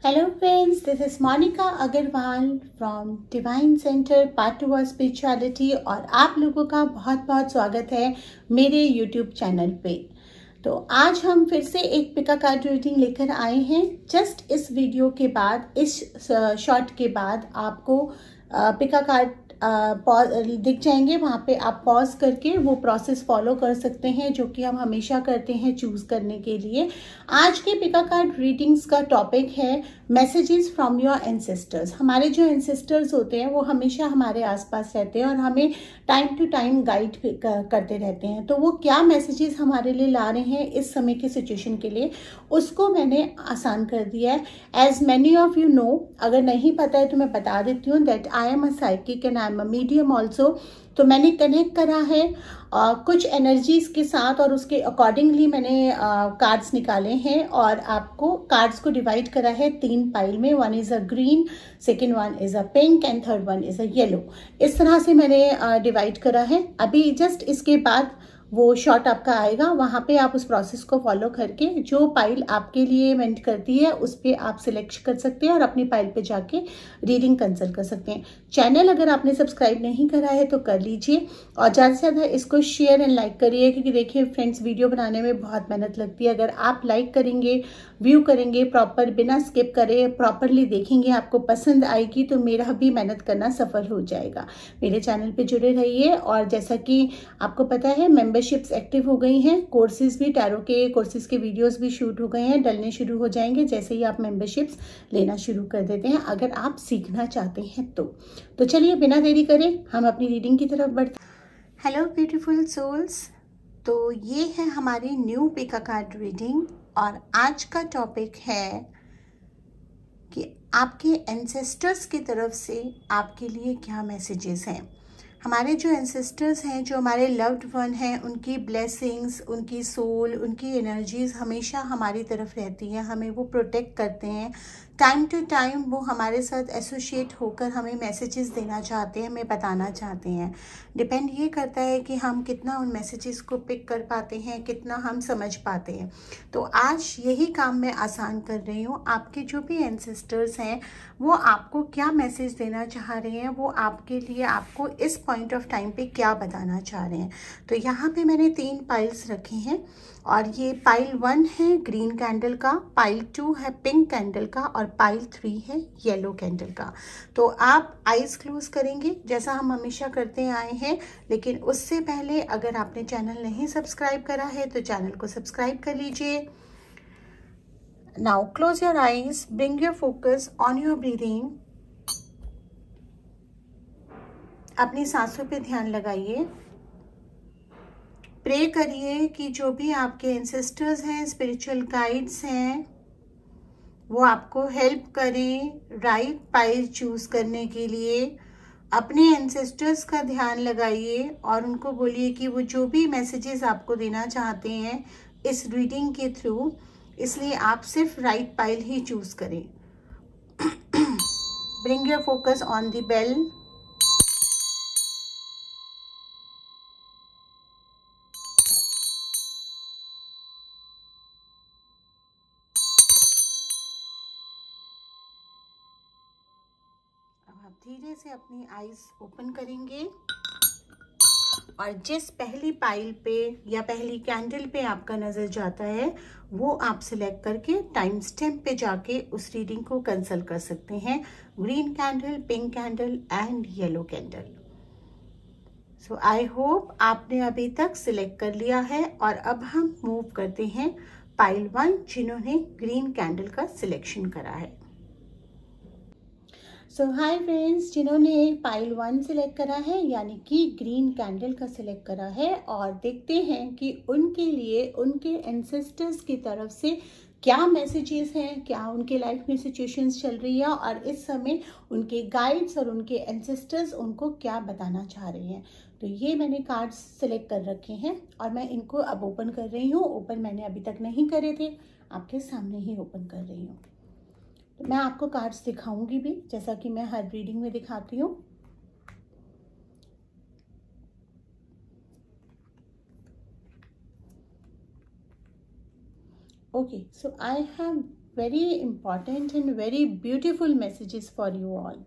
Hello friends, this is Monica Agarwal from Divine Center Part 2 Spirituality और आप लोगों का बहुत बहुत स्वागत है मेरे YouTube चैनल पे। तो आज हम फिर से एक पिका कार्ड रीडिंग लेकर आए हैं। जस्ट इस वीडियो के बाद, इस शॉट के बाद आपको पिका कार्ड दिख जाएंगे। वहाँ पे आप पॉज करके वो प्रोसेस फॉलो कर सकते हैं जो कि हम हमेशा करते हैं चूज करने के लिए। आज के पिका कार्ड रीडिंग्स का टॉपिक है मैसेजेस फ्रॉम योर एंसेस्टर्स। हमारे जो एंसेस्टर्स होते हैं वो हमेशा हमारे आसपास रहते हैं और हमें टाइम टू टाइम गाइड करते रहते हैं। तो वो क्या मैसेजेस हमारे लिए ला रहे हैं इस समय की सिचुएशन के लिए, उसको मैंने आसान कर दिया है। As many of you know, अगर नहीं पता है तो मैं बता देती हूँ that I am a psychic and I am a medium also. तो मैंने कनेक्ट करा है कुछ एनर्जीज के साथ और उसके अकॉर्डिंगली मैंने कार्ड्स निकाले हैं और आपको कार्ड्स को डिवाइड करा है 3 पाइल में। One is a green, second one is a pink and third one is a yellow. इस तरह से मैंने डिवाइड करा है। अभी जस्ट इसके बाद वो शॉट आपका आएगा, वहाँ पे आप उस प्रोसेस को फॉलो करके जो पाइल आपके लिए मेंट करती है उस पर आप सिलेक्ट कर सकते हैं और अपनी पाइल पे जाके रीडिंग कंसल्ट कर सकते हैं। चैनल अगर आपने सब्सक्राइब नहीं करा है तो कर लीजिए और ज़्यादा से ज़्यादा इसको शेयर एंड लाइक करिए, क्योंकि देखिए फ्रेंड्स, वीडियो बनाने में बहुत मेहनत लगती है। अगर आप लाइक करेंगे, व्यू करेंगे प्रॉपर, बिना स्किप करे प्रॉपरली देखेंगे, आपको पसंद आएगी तो मेरा भी मेहनत करना सफल हो जाएगा। मेरे चैनल पे जुड़े रहिए। और जैसा कि आपको पता है मेंबरशिप्स एक्टिव हो गई हैं, कोर्सेज भी, टैरो के कोर्सेज के वीडियोस भी शूट हो गए हैं, डलने शुरू हो जाएंगे जैसे ही आप मेंबरशिप्स लेना शुरू कर देते हैं, अगर आप सीखना चाहते हैं तो चलिए बिना देरी करें हम अपनी रीडिंग की तरफ बढ़ते हैं। हेलो ब्यूटीफुल सोल्स, तो ये है हमारी न्यू पिका कार्ड रीडिंग और आज का टॉपिक है कि आपके एंसेस्टर्स की तरफ से आपके लिए क्या मैसेजेस हैं। हमारे जो एंसेस्टर्स हैं, जो हमारे लव्ड वन हैं, उनकी ब्लेसिंग्स, उनकी सोल, उनकी एनर्जीज हमेशा हमारी तरफ रहती हैं, हमें वो प्रोटेक्ट करते हैं। टाइम टू टाइम वो हमारे साथ एसोसिएट होकर हमें मैसेजेस देना चाहते हैं, हमें बताना चाहते हैं। डिपेंड ये करता है कि हम कितना उन मैसेजेस को पिक कर पाते हैं, कितना हम समझ पाते हैं। तो आज यही काम मैं आसान कर रही हूँ। आपके जो भी एंसेस्टर्स हैं वो आपको क्या मैसेज देना चाह रहे हैं, वो आपके लिए, आपको इस पॉइंट ऑफ टाइम पे क्या बताना चाह रहे हैं। तो यहाँ पे मैंने 3 पाइल्स रखे हैं और ये पाइल 1 है ग्रीन कैंडल का, पाइल 2 है पिंक कैंडल का और पाइल 3 है येलो कैंडल का। तो आप आईज क्लोज करेंगे जैसा हम हमेशा करते आए हैं, लेकिन उससे पहले अगर आपने चैनल नहीं सब्सक्राइब करा है तो चैनल को सब्सक्राइब कर लीजिए। Now close your eyes, bring your focus on your breathing. अपनी सांसों पे ध्यान लगाइए। प्रे करिए कि जो भी आपके एंसेस्टर्स हैं, स्पिरिचुअल गाइड्स हैं, वो आपको हेल्प करें राइट पाइल चूज करने के लिए। अपने एंसेस्टर्स का ध्यान लगाइए और उनको बोलिए कि वो जो भी मैसेजेस आपको देना चाहते हैं इस रीडिंग के थ्रू, इसलिए आप सिर्फ राइट पाइल ही चूज करें। Bring your focus on the bell. आप धीरे से अपनी आईज ओपन करेंगे और जिस पहली पाइल पे या पहली कैंडल पे आपका नजर जाता है वो आप सिलेक्ट करके टाइम स्टैम्प पे जाके उस रीडिंग को कैंसिल कर सकते हैं। Green candle, pink candle and yellow candle. So I hope आपने अभी तक सिलेक्ट कर लिया है और अब हम मूव करते हैं पाइल 1 जिन्होंने ग्रीन कैंडल का सिलेक्शन करा है। सो हाय फ्रेंड्स, जिन्होंने पाइल 1 सिलेक्ट करा है यानी कि ग्रीन कैंडल का सिलेक्ट करा है, और देखते हैं कि उनके लिए उनके एंसेस्टर्स की तरफ से क्या मैसेजेस हैं, क्या उनके लाइफ में सिचुएशंस चल रही है और इस समय उनके गाइड्स और उनके एंसेस्टर्स उनको क्या बताना चाह रहे हैं। तो ये मैंने कार्ड्स सिलेक्ट कर रखे हैं और मैं इनको अब ओपन कर रही हूँ। ओपन मैंने अभी तक नहीं करे थे, आपके सामने ही ओपन कर रही हूँ। तो मैं आपको कार्ड्स दिखाऊंगी भी जैसा कि मैं हर रीडिंग में दिखाती हूँ। Okay, so I have very important and very beautiful messages for you all.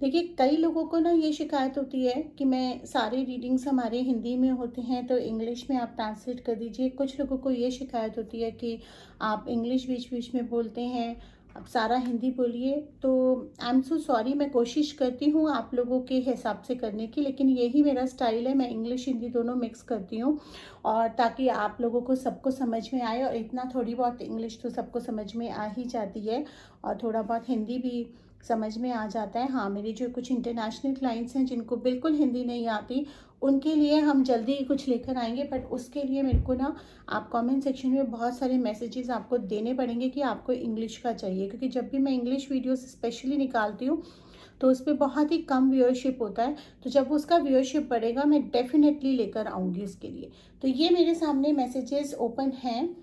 देखिए, कई लोगों को ना ये शिकायत होती है कि मैं सारे रीडिंग्स हमारे हिंदी में होते हैं तो इंग्लिश में आप ट्रांसलेट कर दीजिए। कुछ लोगों को ये शिकायत होती है कि आप इंग्लिश बीच बीच में बोलते हैं, आप सारा हिंदी बोलिए। तो आई एम सो सॉरी, मैं कोशिश करती हूँ आप लोगों के हिसाब से करने की, लेकिन यही मेरा स्टाइल है। मैं इंग्लिश हिंदी दोनों मिक्स करती हूँ, और ताकि आप लोगों को सबको समझ में आए। और इतना थोड़ी बहुत इंग्लिश तो सबको समझ में आ ही जाती है, और थोड़ा बहुत हिंदी भी समझ में आ जाता है। हाँ, मेरे जो कुछ इंटरनेशनल क्लाइंट्स हैं जिनको बिल्कुल हिंदी नहीं आती, उनके लिए हम जल्दी ही कुछ लेकर आएंगे। बट उसके लिए मेरे को ना आप कमेंट सेक्शन में बहुत सारे मैसेजेस आपको देने पड़ेंगे कि आपको इंग्लिश का चाहिए, क्योंकि जब भी मैं इंग्लिश वीडियोस स्पेशली निकालती हूँ तो उस पर बहुत ही कम व्यूअरशिप होता है। तो जब उसका व्यूअरशिप बढ़ेगा मैं डेफिनेटली लेकर आऊँगी उसके लिए। तो ये मेरे सामने मैसेजेस ओपन हैं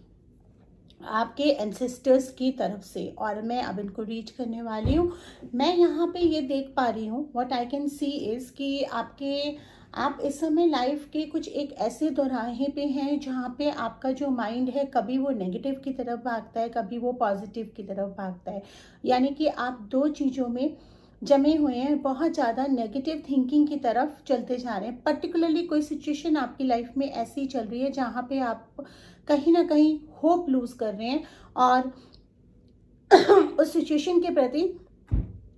आपके एंसेस्टर्स की तरफ से, और मैं अब इनको रीड करने वाली हूँ। मैं यहाँ पे ये देख पा रही हूँ, what I can see is कि आप इस समय लाइफ के कुछ एक ऐसे दौराहे पे हैं जहाँ पे आपका जो माइंड है कभी वो नेगेटिव की तरफ भागता है, कभी वो पॉजिटिव की तरफ भागता है। यानी कि आप दो चीज़ों में जमे हुए हैं, बहुत ज़्यादा नेगेटिव थिंकिंग की तरफ चलते जा रहे हैं। पर्टिकुलरली कोई सिचुएशन आपकी लाइफ में ऐसी चल रही है जहाँ पे आप कहीं ना कहीं होप लूज कर रहे हैं, और उस सिचुएशन के प्रति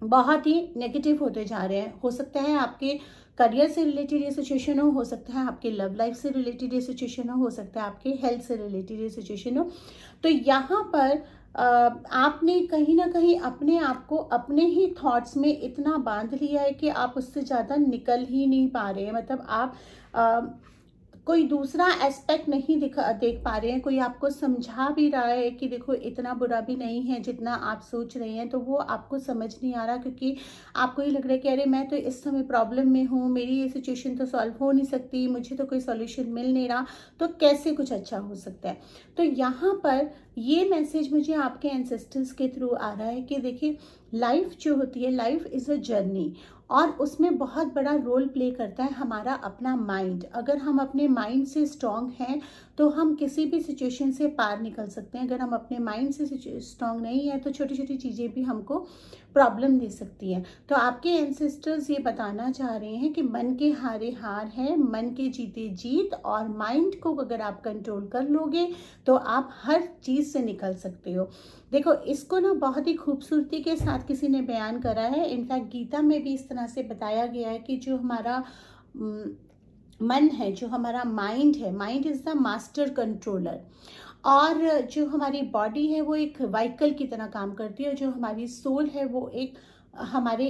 बहुत ही नेगेटिव होते जा रहे हैं। हो सकता है आपके करियर से रिलेटेड ये सिचुएशन हो सकता है आपके लव लाइफ से रिलेटेड ये सिचुएशन हो सकता है आपके हेल्थ से रिलेटेड ये सिचुएशन हो। तो यहाँ पर आपने कहीं ना कहीं अपने आप को अपने ही थॉट्स में इतना बांध लिया है कि आप उससे ज़्यादा निकल ही नहीं पा रहे हैं। मतलब आप कोई दूसरा एस्पेक्ट नहीं देख पा रहे हैं। कोई आपको समझा भी रहा है कि देखो इतना बुरा भी नहीं है जितना आप सोच रहे हैं, तो वो आपको समझ नहीं आ रहा, क्योंकि आपको ये लग रहा है कि अरे मैं तो इस समय प्रॉब्लम में हूँ, मेरी ये सिचुएशन तो सॉल्व हो नहीं सकती, मुझे तो कोई सॉल्यूशन मिल नहीं रहा, तो कैसे कुछ अच्छा हो सकता है। तो यहाँ पर ये मैसेज मुझे आपके एंसेस्टर्स के थ्रू आ रहा है कि देखिए, लाइफ जो होती है, लाइफ इज़ अ जर्नी, और उसमें बहुत बड़ा रोल प्ले करता है हमारा अपना माइंड। अगर हम अपने माइंड से स्ट्रांग हैं तो हम किसी भी सिचुएशन से पार निकल सकते हैं। अगर हम अपने माइंड से स्ट्रांग नहीं है तो छोटी छोटी चीज़ें भी हमको प्रॉब्लम दे सकती हैं। तो आपके एंसेस्टर्स ये बताना चाह रहे हैं कि मन के हारे हार है, मन के जीते जीत, और माइंड को अगर आप कंट्रोल कर लोगे तो आप हर चीज़ से निकल सकते हो। देखो, इसको ना बहुत ही खूबसूरती के साथ किसी ने बयान करा है। इनफैक्ट गीता में भी इस तरह से बताया गया है कि जो हमारा मन है, जो हमारा माइंड है, mind is the master controller, और जो हमारी बॉडी है वो एक व्हीकल की तरह काम करती है, और जो हमारी सोल है वो एक हमारे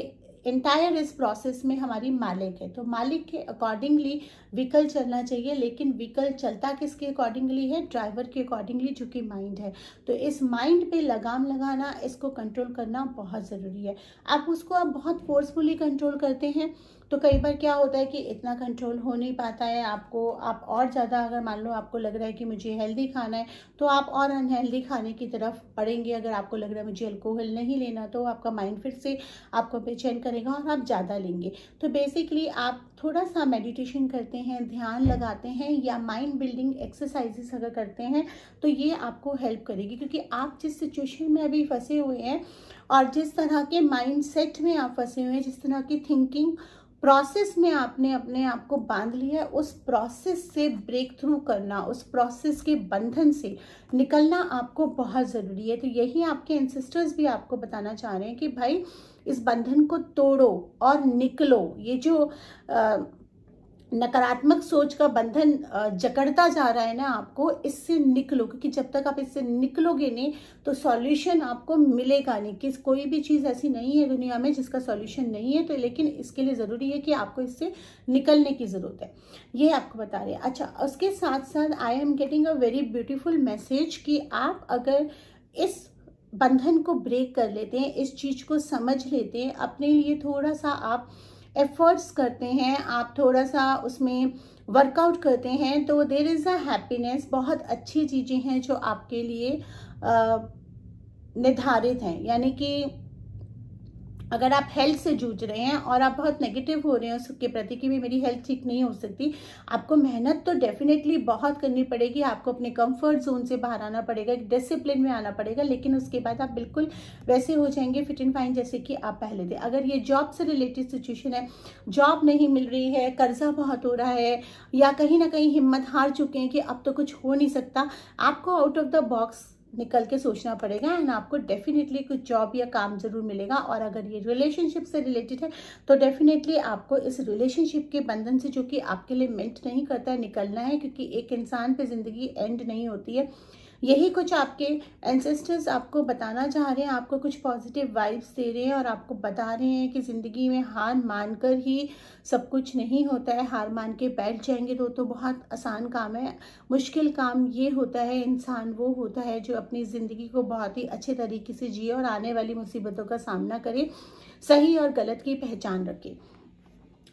एंटायर इस प्रोसेस में हमारी मालिक है। तो मालिक के अकॉर्डिंगली व्हीकल चलना चाहिए, लेकिन व्हीकल चलता किसके अकॉर्डिंगली है? ड्राइवर के अकॉर्डिंगली, जो कि माइंड है। तो इस माइंड पे लगाम लगाना, इसको कंट्रोल करना बहुत ज़रूरी है। आप उसको आप बहुत फोर्सफुली कंट्रोल करते हैं तो कई बार क्या होता है कि इतना कंट्रोल हो नहीं पाता है आपको। आप और ज़्यादा, अगर मान लो आपको लग रहा है कि मुझे हेल्दी खाना है तो आप और अनहेल्दी खाने की तरफ बढ़ेंगे। अगर आपको लग रहा है मुझे अल्कोहल नहीं लेना तो आपका माइंड फिर से आपको बेचैन करेगा और आप ज़्यादा लेंगे। तो बेसिकली आप थोड़ा सा मेडिटेशन करते हैं, ध्यान लगाते हैं, या माइंड बिल्डिंग एक्सरसाइजेस अगर करते हैं तो ये आपको हेल्प करेगी। क्योंकि आप जिस सिचुएशन में अभी फंसे हुए हैं और जिस तरह के माइंड सेट में आप फंसे हुए हैं, जिस तरह की थिंकिंग प्रोसेस में आपने अपने आप को बांध लिया है, उस प्रोसेस से ब्रेक थ्रू करना, उस प्रोसेस के बंधन से निकलना आपको बहुत ज़रूरी है। तो यही आपके एंसेस्टर्स भी आपको बताना चाह रहे हैं कि भाई इस बंधन को तोड़ो और निकलो। ये जो नकारात्मक सोच का बंधन जकड़ता जा रहा है ना आपको, इससे निकलो। क्योंकि जब तक आप इससे निकलोगे नहीं तो सॉल्यूशन आपको मिलेगा नहीं। कि कोई भी चीज़ ऐसी नहीं है दुनिया में जिसका सॉल्यूशन नहीं है। तो लेकिन इसके लिए ज़रूरी है कि आपको इससे निकलने की ज़रूरत है, ये आपको बता रहे हैं। अच्छा, उसके साथ साथ I am getting a very beautiful message कि आप अगर इस बंधन को ब्रेक कर लेते हैं, इस चीज़ को समझ लेते हैं, अपने लिए थोड़ा सा आप एफर्ट्स करते हैं, आप थोड़ा सा उसमें वर्कआउट करते हैं, तो देयर इज़ अ हैप्पीनेस। बहुत अच्छी चीज़ें हैं जो आपके लिए निर्धारित हैं। यानी कि अगर आप हेल्थ से जूझ रहे हैं और आप बहुत नेगेटिव हो रहे हैं उसके प्रति कि भी मेरी हेल्थ ठीक नहीं हो सकती, आपको मेहनत तो डेफिनेटली बहुत करनी पड़ेगी, आपको अपने कंफर्ट जोन से बाहर आना पड़ेगा, एक डिसिप्लिन में आना पड़ेगा, लेकिन उसके बाद आप बिल्कुल वैसे हो जाएंगे फिट एंड फाइन जैसे कि आप पहले थे। अगर ये जॉब से रिलेटेड सिचुएशन है, जॉब नहीं मिल रही है, कर्जा बहुत हो रहा है, या कहीं ना कहीं हिम्मत हार चुके हैं कि अब तो कुछ हो नहीं सकता, आपको आउट ऑफ द बॉक्स निकल के सोचना पड़ेगा एंड आपको डेफिनेटली कुछ जॉब या काम जरूर मिलेगा। और अगर ये रिलेशनशिप से रिलेटेड है तो डेफिनेटली आपको इस रिलेशनशिप के बंधन से, जो कि आपके लिए मेंट नहीं करता है, निकलना है, क्योंकि एक इंसान पे जिंदगी एंड नहीं होती है। यही कुछ आपके एंसेस्टर्स आपको बताना चाह रहे हैं, आपको कुछ पॉजिटिव वाइब्स दे रहे हैं और आपको बता रहे हैं कि ज़िंदगी में हार मानकर ही सब कुछ नहीं होता है। हार मान के बैठ जाएंगे तो बहुत आसान काम है। मुश्किल काम ये होता है, इंसान वो होता है जो अपनी ज़िंदगी को बहुत ही अच्छे तरीके से जिए और आने वाली मुसीबतों का सामना करे, सही और गलत की पहचान रखे।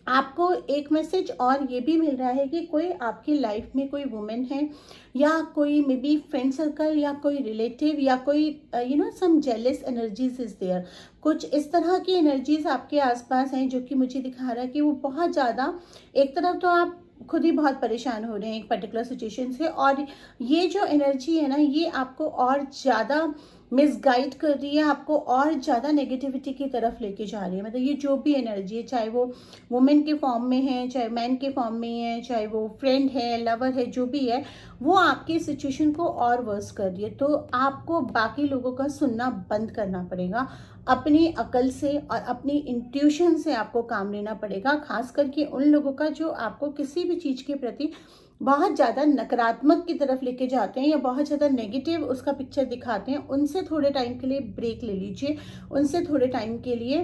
आपको एक मैसेज और ये भी मिल रहा है कि कोई आपकी लाइफ में कोई वुमेन है या कोई मे बी फ्रेंड सर्कल या कोई रिलेटिव या कोई सम जेलस एनर्जीज इज देयर। कुछ इस तरह की एनर्जीज आपके आसपास हैं जो कि मुझे दिखा रहा है कि वो बहुत ज़्यादा, एक तरफ तो आप खुद ही बहुत परेशान हो रहे हैं एक पर्टिकुलर सिचुएशन से, और ये जो एनर्जी है ना, ये आपको और ज़्यादा मिसगाइड कर रही है, आपको और ज़्यादा नेगेटिविटी की तरफ लेके जा रही है। मतलब ये जो भी एनर्जी है, चाहे वो वुमेन के फॉर्म में है, चाहे मैन के फॉर्म में है, चाहे वो फ्रेंड है, लवर है, जो भी है, वो आपकी सिचुएशन को और वर्स कर रही है। तो आपको बाकी लोगों का सुनना बंद करना पड़ेगा, अपनी अकल से और अपनी इंट्यूशन से आपको काम लेना पड़ेगा, खास करके उन लोगों का जो आपको किसी भी चीज़ के प्रति बहुत ज़्यादा नकारात्मक की तरफ लेके जाते हैं या बहुत ज़्यादा नेगेटिव उसका पिक्चर दिखाते हैं। उनसे थोड़े टाइम के लिए ब्रेक ले लीजिए, उनसे थोड़े टाइम के लिए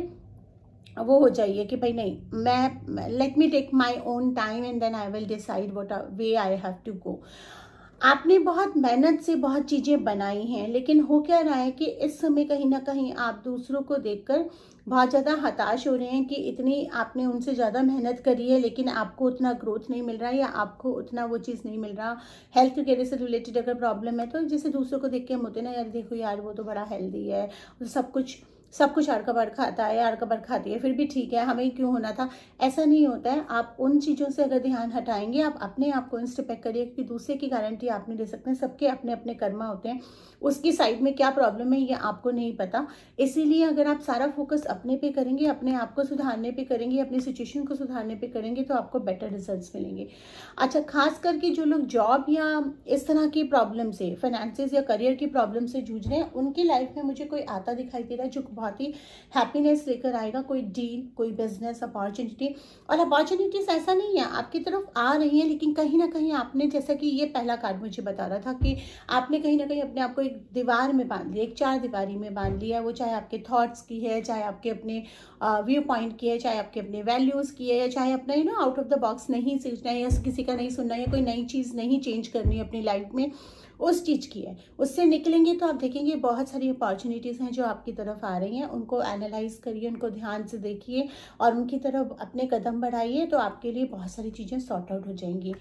वो हो जाइए कि भाई नहीं, मैं let me take my own time and then I will decide what way I have to go. आपने बहुत मेहनत से बहुत चीज़ें बनाई हैं, लेकिन हो क्या रहा है कि इस समय कहीं ना कहीं आप दूसरों को देखकर बहुत ज़्यादा हताश हो रहे हैं कि इतनी आपने उनसे ज़्यादा मेहनत करी है लेकिन आपको उतना ग्रोथ नहीं मिल रहा है या आपको उतना वो चीज़ नहीं मिल रहा। हेल्थ वगैरह से रिलेटेड अगर प्रॉब्लम है तो जैसे दूसरों को देख के हम होते ना, यार देखो यार वो तो बड़ा हेल्दी है, सब कुछ आड़ कबाड़ खाता है, आड़ कबाड़ खाती है, फिर भी ठीक है, हमें क्यों होना था। ऐसा नहीं होता है। आप उन चीज़ों से अगर ध्यान हटाएंगे, आप अपने आप को इन स्टेप बैक करिए कि दूसरे की गारंटी आप नहीं दे सकते। सबके अपने अपने कर्मा होते हैं, उसकी साइड में क्या प्रॉब्लम है ये आपको नहीं पता। इसीलिए अगर आप सारा फोकस अपने पे करेंगे, अपने आप को सुधारने पे करेंगे, अपनी सिचुएशन को सुधारने पे करेंगे तो आपको बेटर रिजल्ट्स मिलेंगे। अच्छा, खास करके जो लोग जॉब या इस तरह की प्रॉब्लम से, फाइनेंसेस या करियर की प्रॉब्लम से जूझ रहे हैं, उनकी लाइफ में मुझे कोई आता दिखाई दे रहा है जो बहुत ही हैप्पीनेस लेकर आएगा। कोई डील, कोई बिजनेस अपॉर्चुनिटी, और अपॉर्चुनिटीज ऐसा नहीं है आपकी तरफ आ रही है, लेकिन कहीं ना कहीं आपने, जैसा कि ये पहला कार्ड मुझे बता रहा था कि आपने कहीं ना कहीं अपने आप को एक दीवार में बांध लिया, एक चार दीवारी में बांध लिया। वो चाहे आपके थॉट्स की है, चाहे आपके अपने व्यू पॉइंट की है, चाहे आपके अपने वैल्यूज़ की है, या चाहे अपना आउट ऑफ द बॉक्स नहीं सोचना है, या किसी का नहीं सुनना है, या कोई नई चीज़ नहीं चेंज करनी है अपनी लाइफ में, उस चीज़ की है। उससे निकलेंगे तो आप देखेंगे बहुत सारी अपॉर्चुनिटीज़ हैं जो आपकी तरफ आ रही हैं। उनको एनालाइज करिए, उनको ध्यान से देखिए और उनकी तरफ अपने कदम बढ़ाइए, तो आपके लिए बहुत सारी चीज़ें सॉर्ट आउट हो जाएंगी।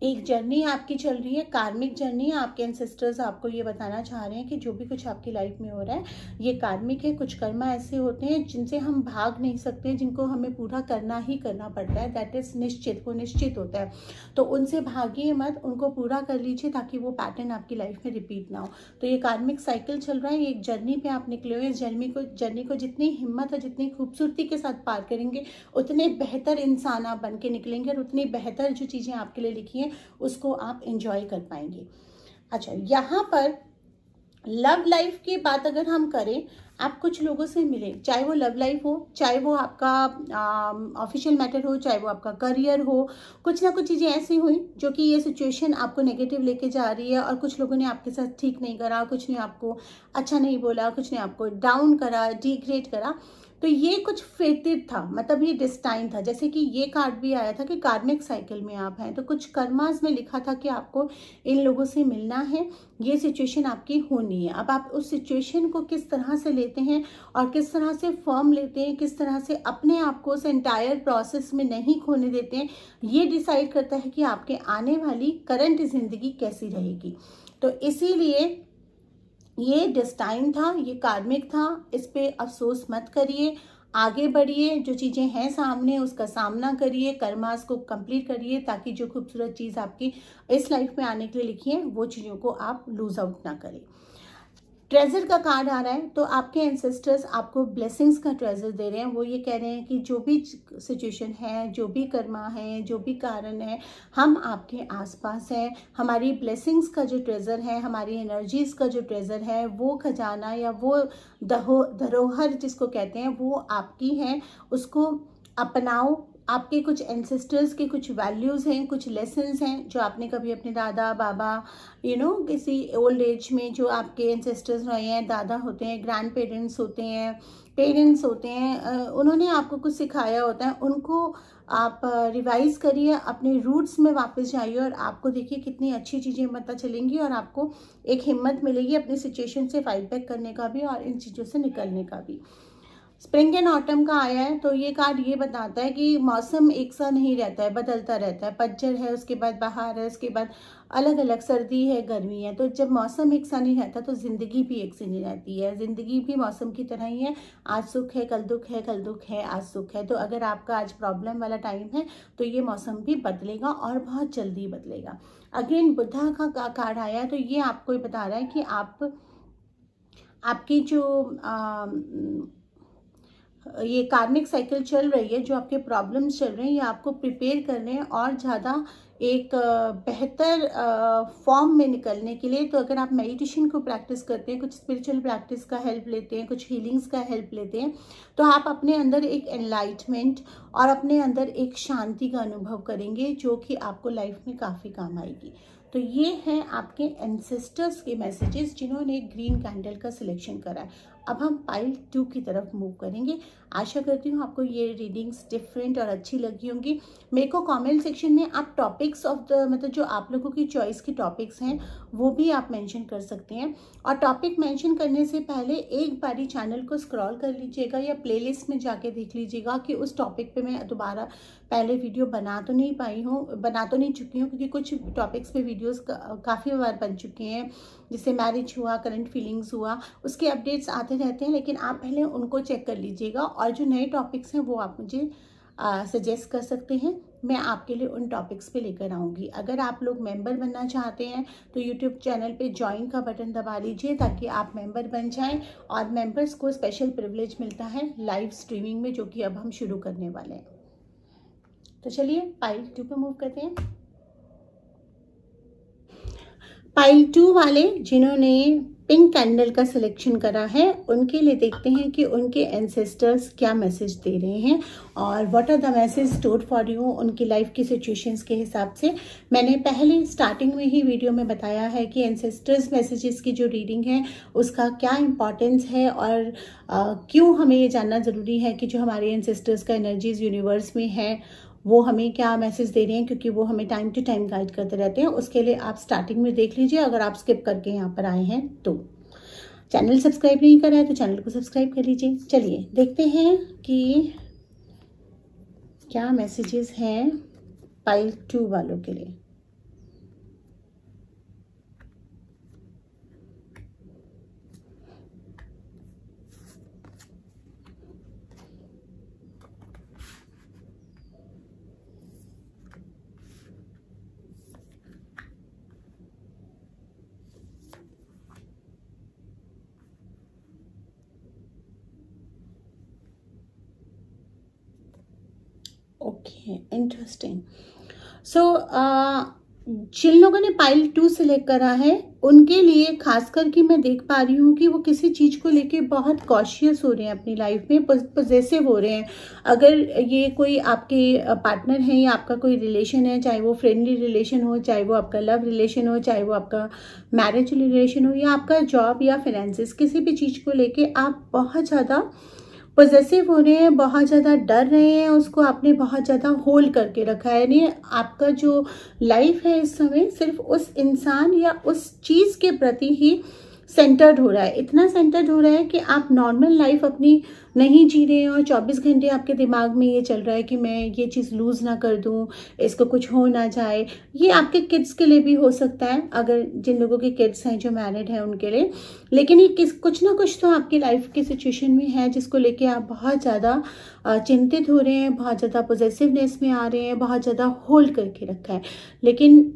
एक जर्नी आपकी चल रही है, कार्मिक जर्नी। आपके एंसेस्टर्स आपको ये बताना चाह रहे हैं कि जो भी कुछ आपकी लाइफ में हो रहा है ये कार्मिक है। कुछ कर्मा ऐसे होते हैं जिनसे हम भाग नहीं सकते, जिनको हमें पूरा करना ही करना पड़ता है। दैट इज निश्चित, वो निश्चित होता है। तो उनसे भागिए मत, उनको पूरा कर लीजिए ताकि वो पैटर्न आपकी लाइफ में रिपीट ना हो। तो ये कार्मिक साइकिल चल रहा है, एक जर्नी पे आप निकले हुए। इस जर्नी को जितनी हिम्मत और जितनी खूबसूरती के साथ पार करेंगे, उतने बेहतर इंसान आप बन के निकलेंगे और उतनी बेहतर जो चीज़ें आपके लिए लिखी हैं उसको आप एंजॉय कर पाएंगे। अच्छा, यहाँ पर लव लाइफ की बात अगर हम करें, आप कुछ लोगों से मिले, चाहे वो लव लाइफ हो, चाहे वो आपका ऑफिशियल मैटर हो, चाहे वो आपका करियर हो, कुछ ना कुछ चीज़ें ऐसी हुई जो कि ये सिचुएशन आपको नेगेटिव लेके जा रही है और कुछ लोगों ने आपके साथ ठीक नहीं करा, कुछ ने आपको अच्छा नहीं बोला, कुछ ने आपको डाउन करा, डिग्रेड करा। तो ये कुछ फेटेड था, मतलब ये डिस्टाइन था। जैसे कि ये कार्ड भी आया था कि कार्मिक साइकिल में आप हैं, तो कुछ कर्मास में लिखा था कि आपको इन लोगों से मिलना है, ये सिचुएशन आपकी होनी है। अब आप उस सिचुएशन को किस तरह से लेते हैं और किस तरह से फर्म लेते हैं, किस तरह से अपने आप को उस एंटायर प्रोसेस में नहीं खोने देते हैं, ये डिसाइड करता है कि आपके आने वाली करंट जिंदगी कैसी रहेगी। तो इसीलिए ये डेस्टाइन था, ये कार्मिक था, इस पे अफसोस मत करिए, आगे बढ़िए, जो चीज़ें हैं सामने उसका सामना करिए, कर्मास को कंप्लीट करिए, ताकि जो खूबसूरत चीज़ आपकी इस लाइफ में आने के लिए लिखी है वो चीज़ों को आप लूज आउट ना करें। ट्रेजर का कार्ड आ रहा है, तो आपके एंसेस्टर्स आपको ब्लेसिंग्स का ट्रेजर दे रहे हैं। वो ये कह रहे हैं कि जो भी सिचुएशन है, जो भी कर्मा है, जो भी कारण है, हम आपके आसपास हैं। हमारी ब्लेसिंग्स का जो ट्रेजर है, हमारी एनर्जीज का जो ट्रेजर है, वो खजाना या वो धरोहर जिसको कहते हैं, वो आपकी है। उसको अपनाओ। आपके कुछ एंसेस्टर्स के कुछ वैल्यूज़ हैं, कुछ लेसन्स हैं जो आपने कभी अपने दादा बाबा किसी ओल्ड एज में जो आपके एंसेस्टर्स रहे हैं, दादा होते हैं, ग्रैंड पेरेंट्स होते हैं, पेरेंट्स होते हैं, उन्होंने आपको कुछ सिखाया होता है, उनको आप रिवाइज करिए, अपने रूट्स में वापस जाइए और आपको देखिए कितनी अच्छी चीज़ें पता चलेंगी और आपको एक हिम्मत मिलेगी अपनी सिचुएशन से फाइट बैक करने का भी और इन चीज़ों से निकलने का भी। स्प्रिंग एंड ऑटम का आया है, तो ये कार्ड ये बताता है कि मौसम एक सा नहीं रहता है, बदलता रहता है। पतझड़ है, उसके बाद बहार है, उसके बाद अलग अलग सर्दी है, गर्मी है। तो जब मौसम एक सा नहीं रहता तो ज़िंदगी भी एक सी नहीं रहती है। ज़िंदगी भी मौसम की तरह ही है, आज सुख है कल दुख है, कल दुख है आज सुख है। तो अगर आपका आज प्रॉब्लम वाला टाइम है तो ये मौसम भी बदलेगा और बहुत जल्दी बदलेगा। अगेन बुद्धा का कार्ड आया है, तो ये आपको बता रहा है कि आपकी जो ये कार्मिक साइकिल चल रही है, जो आपके प्रॉब्लम्स चल रहे हैं, ये आपको प्रिपेयर करने हैं और ज़्यादा एक बेहतर फॉर्म में निकलने के लिए। तो अगर आप मेडिटेशन को प्रैक्टिस करते हैं, कुछ स्पिरिचुअल प्रैक्टिस का हेल्प लेते हैं, कुछ हीलिंग्स का हेल्प लेते हैं, तो आप अपने अंदर एक एनलाइटमेंट और अपने अंदर एक शांति का अनुभव करेंगे, जो कि आपको लाइफ में काफ़ी काम आएगी। तो ये हैं आपके एंसेस्टर्स के मैसेजेस जिन्होंने ग्रीन कैंडल का सिलेक्शन करा है। अब हम पाइल 2 की तरफ मूव करेंगे। आशा करती हूँ आपको ये रीडिंग्स डिफरेंट और अच्छी लगी होंगी। मेरे को कमेंट सेक्शन में आप टॉपिक्स ऑफ द मतलब जो आप लोगों की चॉइस के टॉपिक्स हैं वो भी आप मेंशन कर सकते हैं। और टॉपिक मेंशन करने से पहले एक बारी चैनल को स्क्रॉल कर लीजिएगा या प्लेलिस्ट में जाके देख लीजिएगा कि उस टॉपिक पे मैं दोबारा पहले वीडियो बना तो नहीं चुकी हूँ, क्योंकि कुछ टॉपिक्स पे वीडियोस काफ़ी बार बन चुके हैं। जैसे मैरिज हुआ, करंट फीलिंग्स हुआ, उसके अपडेट्स आते रहते हैं, लेकिन आप पहले उनको चेक कर लीजिएगा। और जो नए टॉपिक्स हैं वो आप मुझे सजेस्ट कर सकते हैं, मैं आपके लिए उन टॉपिक्स पे लेकर आऊँगी। अगर आप लोग मेंबर बनना चाहते हैं तो यूट्यूब चैनल पे ज्वाइन का बटन दबा लीजिए ताकि आप मेंबर बन जाएं। और मेंबर्स को स्पेशल प्रिविलेज मिलता है लाइव स्ट्रीमिंग में, जो कि अब हम शुरू करने वाले हैं। तो चलिए पाइल 2 पे मूव करते हैं। पाइल 2 वाले जिन्होंने पिंक कैंडल का सिलेक्शन करा है, उनके लिए देखते हैं कि उनके एंसेस्टर्स क्या मैसेज दे रहे हैं और what are the message store for you उनकी लाइफ की सिचुएशंस के हिसाब से। मैंने पहले स्टार्टिंग में ही वीडियो में बताया है कि एंसेस्टर्स मैसेजेस की जो रीडिंग है उसका क्या इम्पॉर्टेंस है और क्यों हमें ये जानना ज़रूरी है कि जो हमारे एंसेस्टर्स का एनर्जीज यूनिवर्स में है वो हमें क्या मैसेज दे रहे हैं, क्योंकि वो हमें टाइम टू टाइम गाइड करते रहते हैं। उसके लिए आप स्टार्टिंग में देख लीजिए, अगर आप स्किप करके यहाँ पर आए हैं तो। चैनल सब्सक्राइब नहीं करा है तो चैनल को सब्सक्राइब कर लीजिए। चलिए देखते हैं कि क्या मैसेजेस हैं पाइल 2 वालों के लिए। Okay, interesting. सो जिन लोगों ने पाइल 2 सिलेक्ट करा है उनके लिए खास करके मैं देख पा रही हूँ कि वो किसी चीज़ को लेके बहुत कॉशियस हो रहे हैं अपनी लाइफ में, पॉजेसिव हो रहे हैं। अगर ये कोई आपके पार्टनर है या आपका कोई रिलेशन है, चाहे वो फ्रेंडली रिलेशन हो, चाहे वो आपका लव रिलेशन हो, चाहे वो आपका मैरिज रिलेशन हो या आपका जॉब या फाइनेंसेस, किसी भी चीज़ को लेके आप बहुत ज़्यादा पॉजेसिव हो रहे हैं, बहुत ज़्यादा डर रहे हैं, उसको आपने बहुत ज़्यादा होल्ड करके रखा है। यानी आपका जो लाइफ है इस समय सिर्फ उस इंसान या उस चीज़ के प्रति ही सेंटर्ड हो रहा है, इतना सेंटर्ड हो रहा है कि आप नॉर्मल लाइफ अपनी नहीं जी रहे हैं और 24 घंटे आपके दिमाग में ये चल रहा है कि मैं ये चीज़ लूज़ ना कर दूं, इसको कुछ हो ना जाए। ये आपके किड्स के लिए भी हो सकता है, अगर जिन लोगों के किड्स हैं जो मैरिड हैं उनके लिए। लेकिन ये कुछ ना कुछ तो आपकी लाइफ की सिचुएशन में है जिसको लेके आप बहुत ज़्यादा चिंतित हो रहे हैं, बहुत ज़्यादा पॉजिटिवनेस में आ रहे हैं, बहुत ज़्यादा होल्ड करके रखा है। लेकिन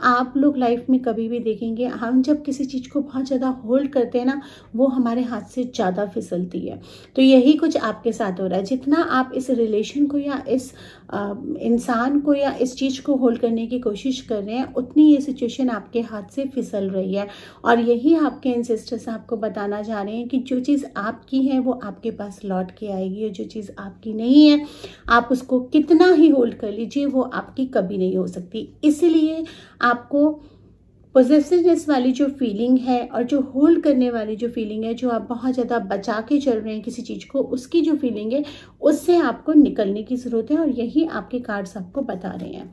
आप लोग लाइफ में कभी भी देखेंगे, हम जब किसी चीज़ को बहुत ज़्यादा होल्ड करते हैं ना, वो हमारे हाथ से ज़्यादा फिसलती है। तो यही कुछ आपके साथ हो रहा है। जितना आप इस रिलेशन को या इस इंसान को या इस चीज़ को होल्ड करने की कोशिश कर रहे हैं, उतनी ये सिचुएशन आपके हाथ से फिसल रही है। और यही आपके एंसेस्टर्स आपको बताना चाह रहे हैं कि जो चीज़ आपकी है वो आपके पास लौट के आएगी, और जो चीज़ आपकी नहीं है आप उसको कितना ही होल्ड कर लीजिए वो आपकी कभी नहीं हो सकती। इसलिए आपको पॉजिटिवनेस वाली जो फीलिंग है और जो होल्ड करने वाली जो फीलिंग है, जो आप बहुत ज़्यादा बचा के चल रहे हैं किसी चीज़ को, उसकी जो फीलिंग है उससे आपको निकलने की ज़रूरत है। और यही आपके कार्ड्स आपको बता रहे हैं।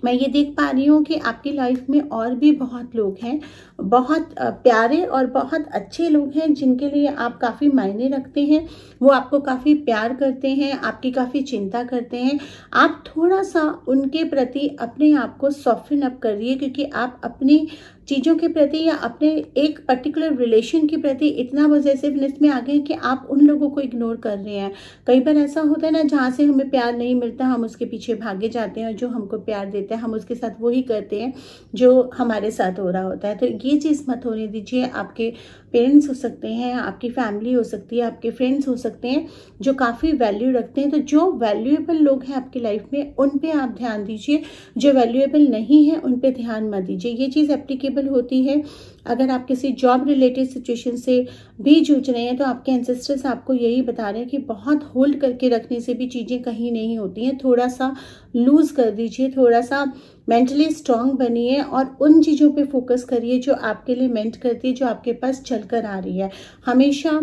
मैं ये देख पा रही हूँ कि आपकी लाइफ में और भी बहुत लोग हैं, बहुत प्यारे और बहुत अच्छे लोग हैं जिनके लिए आप काफ़ी मायने रखते हैं। वो आपको काफ़ी प्यार करते हैं, आपकी काफ़ी चिंता करते हैं। आप थोड़ा सा उनके प्रति अपने आप को सॉफ्टन अप करिए, क्योंकि आप अपनी चीज़ों के प्रति या अपने एक पर्टिकुलर रिलेशन के प्रति इतना पॉजिटिवनेस में आ गए कि आप उन लोगों को इग्नोर कर रहे हैं। कई बार ऐसा होता है ना, जहाँ से हमें प्यार नहीं मिलता हम उसके पीछे भागे जाते हैं, और जो हमको प्यार देता है हम उसके साथ वही करते हैं जो हमारे साथ हो रहा होता है। तो ये चीज़ मत होने दीजिए। आपके पेरेंट्स हो सकते हैं, आपकी फैमिली हो सकती है, आपके फ्रेंड्स हो सकते हैं जो काफ़ी वैल्यू रखते हैं। तो जो वैल्यूएबल लोग हैं आपकी लाइफ में उन पे आप ध्यान दीजिए, जो वैल्यूएबल नहीं है उन पे ध्यान मत दीजिए। ये चीज़ एप्लीकेबल होती है अगर आप किसी जॉब रिलेटेड सिचुएशन से भी जूझ रहे हैं। तो आपके एंसेस्टर्स आपको यही बता रहे हैं कि बहुत होल्ड करके रखने से भी चीज़ें कहीं नहीं होती हैं। थोड़ा सा लूज़ कर दीजिए, थोड़ा सा मेंटली स्ट्रांग बनिए और उन चीज़ों पे फोकस करिए जो आपके लिए मेंट करती है, जो आपके पास चलकर आ रही है। हमेशा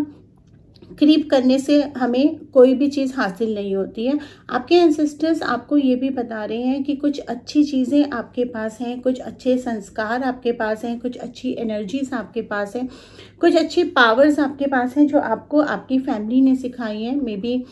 क्रीप करने से हमें कोई भी चीज़ हासिल नहीं होती है। आपके एंसेस्टर्स आपको ये भी बता रहे हैं कि कुछ अच्छी चीज़ें आपके पास हैं, कुछ अच्छे संस्कार आपके पास हैं, कुछ अच्छी एनर्जीज आपके पास हैं, कुछ अच्छी पावर्स आपके पास हैं जो आपको आपकी फैमिली ने सिखाई है। मे बी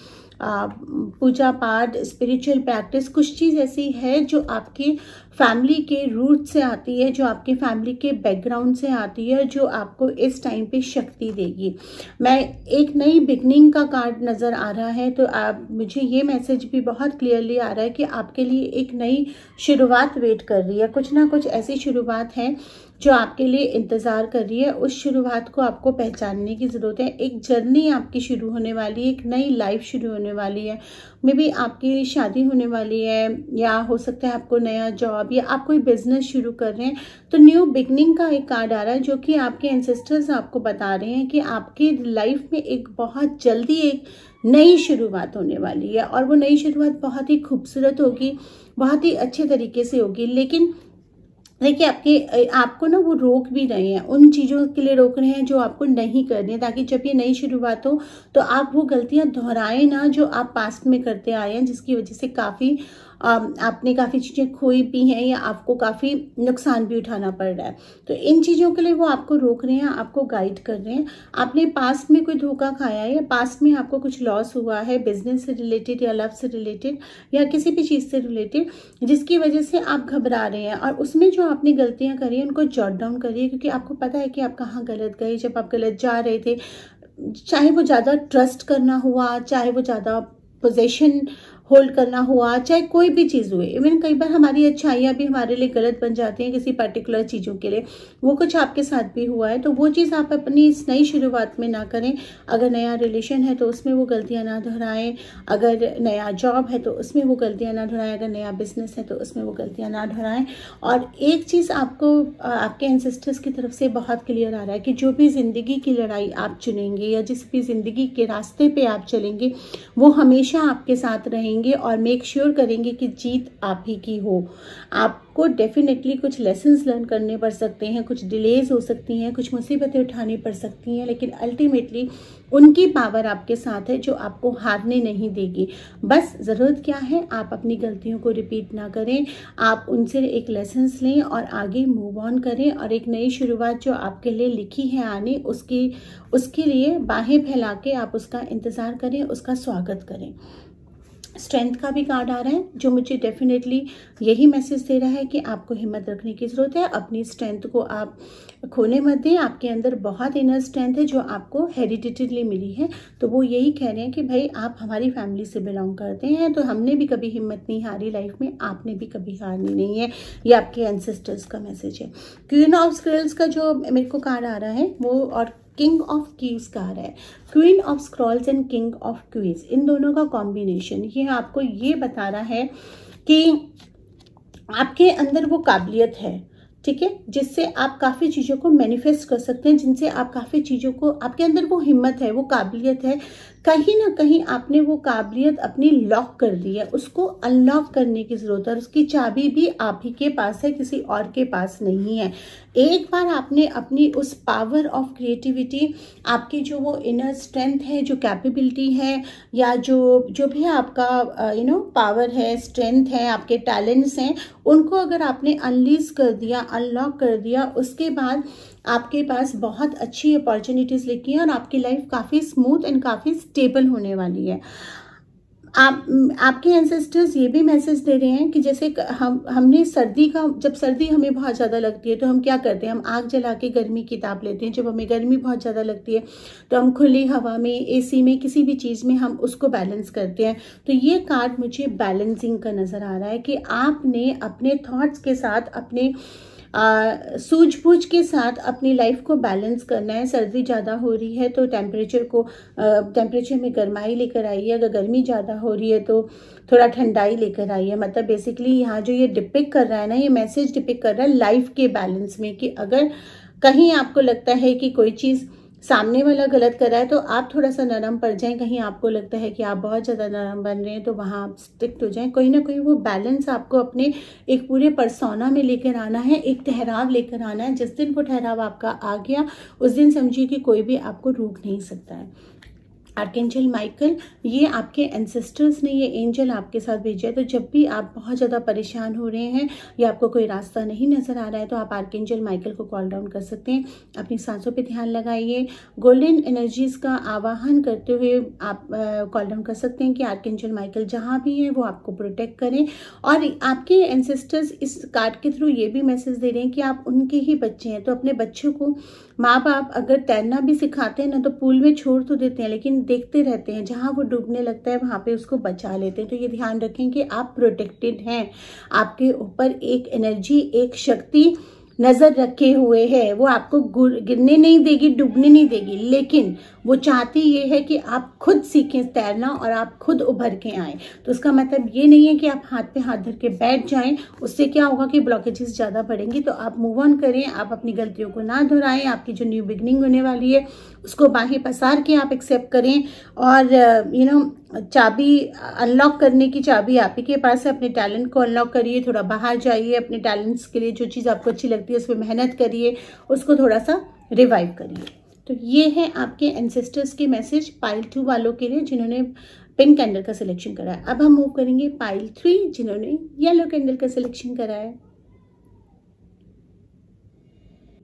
पूजा पाठ, स्पिरिचुअल प्रैक्टिस, कुछ चीज़ ऐसी है जो आपकी फैमिली के रूट से आती है, जो आपकी फैमिली के बैकग्राउंड से आती है, जो आपको इस टाइम पे शक्ति देगी। मैं एक नई बिगनिंग का कार्ड नज़र आ रहा है, तो मुझे ये मैसेज भी बहुत क्लियरली आ रहा है कि आपके लिए एक नई शुरुआत वेट कर रही है। कुछ ना कुछ ऐसी शुरुआत है जो आपके लिए इंतज़ार कर रही है। उस शुरुआत को आपको पहचानने की ज़रूरत है। एक जर्नी आपकी शुरू होने वाली है, एक नई लाइफ शुरू होने वाली है। मे बी आपकी शादी होने वाली है, या हो सकता है आपको नया जॉब, या आप कोई बिजनेस शुरू कर रहे हैं। तो न्यू बिगनिंग का एक कार्ड आ रहा है जो कि आपके एंसेस्टर्स आपको बता रहे हैं कि आपकी लाइफ में एक बहुत जल्दी एक नई शुरुआत होने वाली है, और वो नई शुरुआत बहुत ही खूबसूरत होगी, बहुत ही अच्छे तरीके से होगी। लेकिन देखिए आपको ना वो रोक भी रहे हैं, उन चीज़ों के लिए रोक रहे हैं जो आपको नहीं करनी है, ताकि जब ये नई शुरुआत हो तो आप वो गलतियां दोहराएं ना जो आप पास्ट में करते आए हैं, जिसकी वजह से काफ़ी आपने काफ़ी चीज़ें खोई भी हैं या आपको काफ़ी नुकसान भी उठाना पड़ रहा है। तो इन चीज़ों के लिए वो आपको रोक रहे हैं, आपको गाइड कर रहे हैं। आपने पास्ट में कोई धोखा खाया है, या पास्ट में आपको कुछ लॉस हुआ है बिजनेस से रिलेटेड या लव से रिलेटेड या किसी भी चीज़ से रिलेटेड, जिसकी वजह से आप घबरा रहे हैं, और उसमें जो आपने गलतियां करी हैं उनको जॉट डाउन करिए, क्योंकि आपको पता है कि आप कहाँ गलत गए। जब आप गलत जा रहे थे, चाहे वो ज़्यादा ट्रस्ट करना हुआ, चाहे वो ज़्यादा पोजीशन होल्ड करना हुआ, चाहे कोई भी चीज़ हुई, इवन कई बार हमारी अच्छाइयाँ भी हमारे लिए गलत बन जाती हैं किसी पर्टिकुलर चीज़ों के लिए, वो कुछ आपके साथ भी हुआ है। तो वो चीज़ आप अपनी इस नई शुरुआत में ना करें। अगर नया रिलेशन है तो उसमें वो गलतियाँ ना दोहराएं, अगर नया जॉब है तो उसमें वो गलतियाँ ना दोहराएं, अगर नया बिजनेस है तो उसमें वो गलतियाँ ना दोहराएं। और एक चीज़ आपको आपके एंसेस्टर्स की तरफ से बहुत क्लियर आ रहा है कि जो भी ज़िंदगी की लड़ाई आप चुनेंगे या जिस भी ज़िंदगी के रास्ते पर आप चलेंगे वो हमेशा आपके साथ रहेंगे। करेंगे और मेक श्योर करेंगे कि जीत आप ही की हो। आपको डेफिनेटली कुछ लेसन्स लर्न करने पड़ सकते हैं, कुछ डिलेज हो सकती हैं, कुछ मुसीबतें उठानी पड़ सकती हैं, लेकिन अल्टीमेटली उनकी पावर आपके साथ है जो आपको हारने नहीं देगी। बस ज़रूरत क्या है, आप अपनी गलतियों को रिपीट ना करें, आप उनसे एक लेसन्स लें और आगे मूव ऑन करें और एक नई शुरुआत जो आपके लिए लिखी है आने, उसके लिए बाहें फैला के आप उसका इंतज़ार करें, उसका स्वागत करें। स्ट्रेंथ का भी कार्ड आ रहा है जो मुझे डेफिनेटली यही मैसेज दे रहा है कि आपको हिम्मत रखने की ज़रूरत है। अपनी स्ट्रेंथ को आप खोने मत दें। आपके अंदर बहुत इनर स्ट्रेंथ है जो आपको हेरिडिटेडली मिली है। तो वो यही कह रहे हैं कि भाई आप हमारी फैमिली से बिलोंग करते हैं, तो हमने भी कभी हिम्मत नहीं हारी लाइफ में, आपने भी कभी हारनी नहीं है। ये आपके एंसेस्टर्स का मैसेज है। क्वीन ऑफ स्क्रॉल्स का जो मेरे को कार्ड आ रहा है वो, और किंग ऑफ कीज का आ रहा है। Queen of scrolls and king of quiz, इन दोनों का कॉम्बिनेशन ये आपको ये बता रहा है कि आपके अंदर वो काबिलियत है, ठीक है, जिससे आप काफ़ी चीज़ों को मैनिफेस्ट कर सकते हैं, जिनसे आप काफ़ी चीज़ों को, आपके अंदर वो हिम्मत है, वो काबिलियत है। कहीं ना कहीं आपने वो काबिलियत अपनी लॉक कर दी है, उसको अनलॉक करने की ज़रूरत है। और उसकी चाबी भी आप ही के पास है, किसी और के पास नहीं है। एक बार आपने अपनी उस पावर ऑफ क्रिएटिविटी, आपकी जो वो इनर स्ट्रेंथ है, जो कैपेबिलिटी है, या जो भी आपका पावर है, स्ट्रेंथ है, आपके टैलेंट्स हैं, उनको अगर आपने अनलीज कर दिया, अनलॉक कर दिया, उसके बाद आपके पास बहुत अच्छी अपॉर्चुनिटीज़ लेके हैं और आपकी लाइफ काफ़ी स्मूथ एंड काफ़ी स्टेबल होने वाली है। आपके एंसेस्टर्स ये भी मैसेज दे रहे हैं कि जैसे हमने सर्दी का, जब सर्दी हमें बहुत ज़्यादा लगती है तो हम क्या करते हैं, हम आग जला के गर्मी की ताप लेते हैं। जब हमें गर्मी बहुत ज़्यादा लगती है तो हम खुली हवा में, एसी में, किसी भी चीज़ में हम उसको बैलेंस करते हैं। तो ये कार्ड मुझे बैलेंसिंग का नज़र आ रहा है कि आपने अपने थॉट्स के साथ, अपने सूझबूझ के साथ अपनी लाइफ को बैलेंस करना है। सर्दी ज़्यादा हो रही है तो टेम्परेचर में गर्माई लेकर आइए, अगर गर्मी ज़्यादा हो रही है तो थोड़ा ठंडाई लेकर आइए। मतलब बेसिकली यहाँ जो ये डिपिक्ट कर रहा है ना, ये मैसेज डिपिक्ट कर रहा है लाइफ के बैलेंस में, कि अगर कहीं आपको लगता है कि कोई चीज़ सामने वाला गलत कर रहा है तो आप थोड़ा सा नरम पड़ जाएं, कहीं आपको लगता है कि आप बहुत ज़्यादा नरम बन रहे हैं तो वहाँ आप स्ट्रिक्ट हो जाएं। कोई ना कोई वो बैलेंस आपको अपने एक पूरे पर्सोना में लेकर आना है, एक ठहराव लेकर आना है। जिस दिन वो ठहराव आपका आ गया, उस दिन समझिए कि कोई भी आपको रोक नहीं सकता है। आर्कएंजल माइकल, ये आपके एंसेस्टर्स ने ये एंजल आपके साथ भेजा है। तो जब भी आप बहुत ज़्यादा परेशान हो रहे हैं या आपको कोई रास्ता नहीं नज़र आ रहा है तो आप आर्कएंजल माइकल को कॉल डाउन कर सकते हैं। अपनी सांसों पे ध्यान लगाइए, गोल्डन एनर्जीज का आवाहन करते हुए आप कॉल डाउन कर सकते हैं कि आर्कएंजल माइकल जहाँ भी हैं वो आपको प्रोटेक्ट करें। और आपके एंसेस्टर्स इस कार्ड के थ्रू ये भी मैसेज दे रहे हैं कि आप उनके ही बच्चे हैं। तो अपने बच्चों को माँ बाप अगर तैरना भी सिखाते हैं ना, तो पूल में छोड़ तो देते हैं लेकिन देखते रहते हैं, जहाँ वो डूबने लगता है वहाँ पे उसको बचा लेते हैं। तो ये ध्यान रखें कि आप प्रोटेक्टेड हैं, आपके ऊपर एक एनर्जी, एक शक्ति नज़र रखे हुए है। वो आपको गिरने नहीं देगी, डूबने नहीं देगी, लेकिन वो चाहती ये है कि आप खुद सीखें तैरना और आप खुद उभर के आएँ। तो उसका मतलब ये नहीं है कि आप हाथ पे हाथ धर के बैठ जाएं, उससे क्या होगा कि ब्लॉकेजेस ज़्यादा बढ़ेंगी। तो आप मूव ऑन करें, आप अपनी गलतियों को ना दोहराएं। आपकी जो न्यू बिगनिंग होने वाली है उसको बाहें पसार के आप एक्सेप्ट करें। और चाबी अनलॉक करने की चाबी आप ही के पास है। अपने टैलेंट को अनलॉक करिए, थोड़ा बाहर जाइए, अपने टैलेंट्स के लिए जो चीज़ आपको अच्छी लगती है उस पर मेहनत करिए, उसको थोड़ा सा रिवाइव करिए। तो ये है आपके एंसेस्टर्स के मैसेज पाइल 2 वालों के लिए जिन्होंने पिंक कैंडल का सिलेक्शन करा है। अब हम मूव करेंगे पाइल 3 जिन्होंने येलो कैंडल का सिलेक्शन करा है।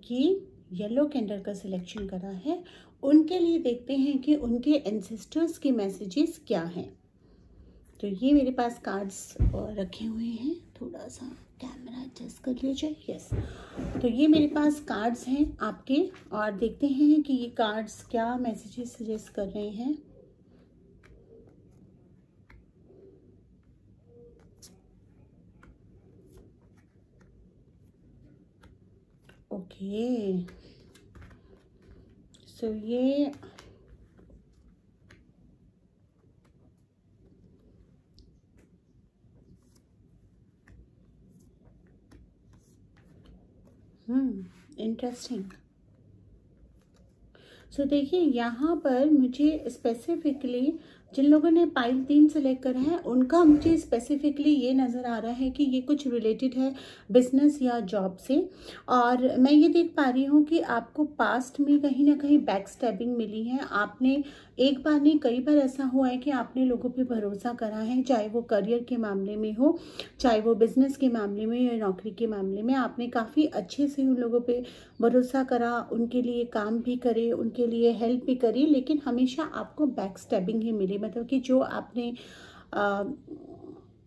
कि येलो कैंडल का सिलेक्शन करा है, उनके लिए देखते हैं कि उनके एंसेस्टर्स के मैसेजेस क्या हैं। तो ये मेरे पास कार्ड्स रखे हुए हैं, थोड़ा सा कैमरा एडजस्ट कर लीजिए। यस, तो ये मेरे पास कार्ड्स हैं आपके, और देखते हैं कि ये कार्ड्स क्या मैसेजेस सजेस्ट कर रहे हैं। ओके, सो ये इंटरेस्टिंग। सो देखिए यहाँ पर मुझे स्पेसिफिकली जिन लोगों ने पाइल 3 सेलेक्ट करा है उनका मुझे स्पेसिफिकली ये नज़र आ रहा है कि ये कुछ रिलेटेड है बिजनेस या जॉब से। और मैं ये देख पा रही हूँ कि आपको पास्ट में कहीं ना कहीं बैक स्टैबिंग मिली है। आपने एक बार नहीं कई बार ऐसा हुआ है कि आपने लोगों पे भरोसा करा है, चाहे वो करियर के मामले में हो, चाहे वो बिजनेस के मामले में या नौकरी के मामले में। आपने काफ़ी अच्छे से उन लोगों पे भरोसा करा, उनके लिए काम भी करे, उनके लिए हेल्प भी करी, लेकिन हमेशा आपको बैक स्टैबिंग ही मिली। मतलब कि जो आपने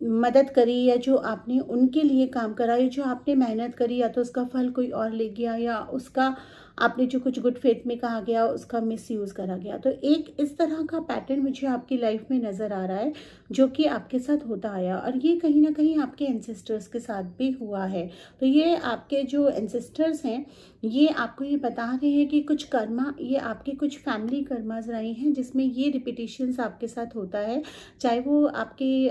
मदद करी या जो आपने उनके लिए काम करा या जो आपने मेहनत करी, या तो उसका फल कोई और ले गया या उसका आपने जो कुछ गुड फेथ में कहा गया उसका मिसयूज़ करा गया। तो एक इस तरह का पैटर्न मुझे आपकी लाइफ में नज़र आ रहा है जो कि आपके साथ होता आया, और ये कहीं ना कहीं आपके एंसेस्टर्स के साथ भी हुआ है। तो ये आपके जो एंसेस्टर्स हैं ये आपको ये बता रहे हैं कि कुछ कर्मा, ये आपके कुछ फैमिली कर्मास रहे हैं जिसमें ये रिपीटेशंस आपके साथ होता है। चाहे वो आपके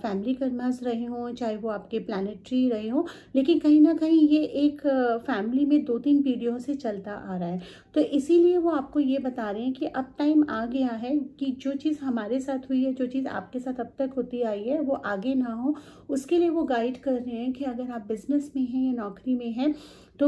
फैमिली कर्मास रहे हों, चाहे वो आपके प्लानिटरी रहे हों, लेकिन कहीं ना कहीं ये एक फैमिली में 2-3 पीढ़ियों से चलता आ रहा है। तो इसीलिए वो आपको ये बता रहे हैं कि अब टाइम आ गया है कि जो चीज़ हमारे साथ हुई है, जो चीज़ आपके साथ अब तक होती आई है, वो आगे ना हो। उसके लिए वो गाइड कर रहे हैं कि अगर आप बिजनेस में हैं या नौकरी में हैं तो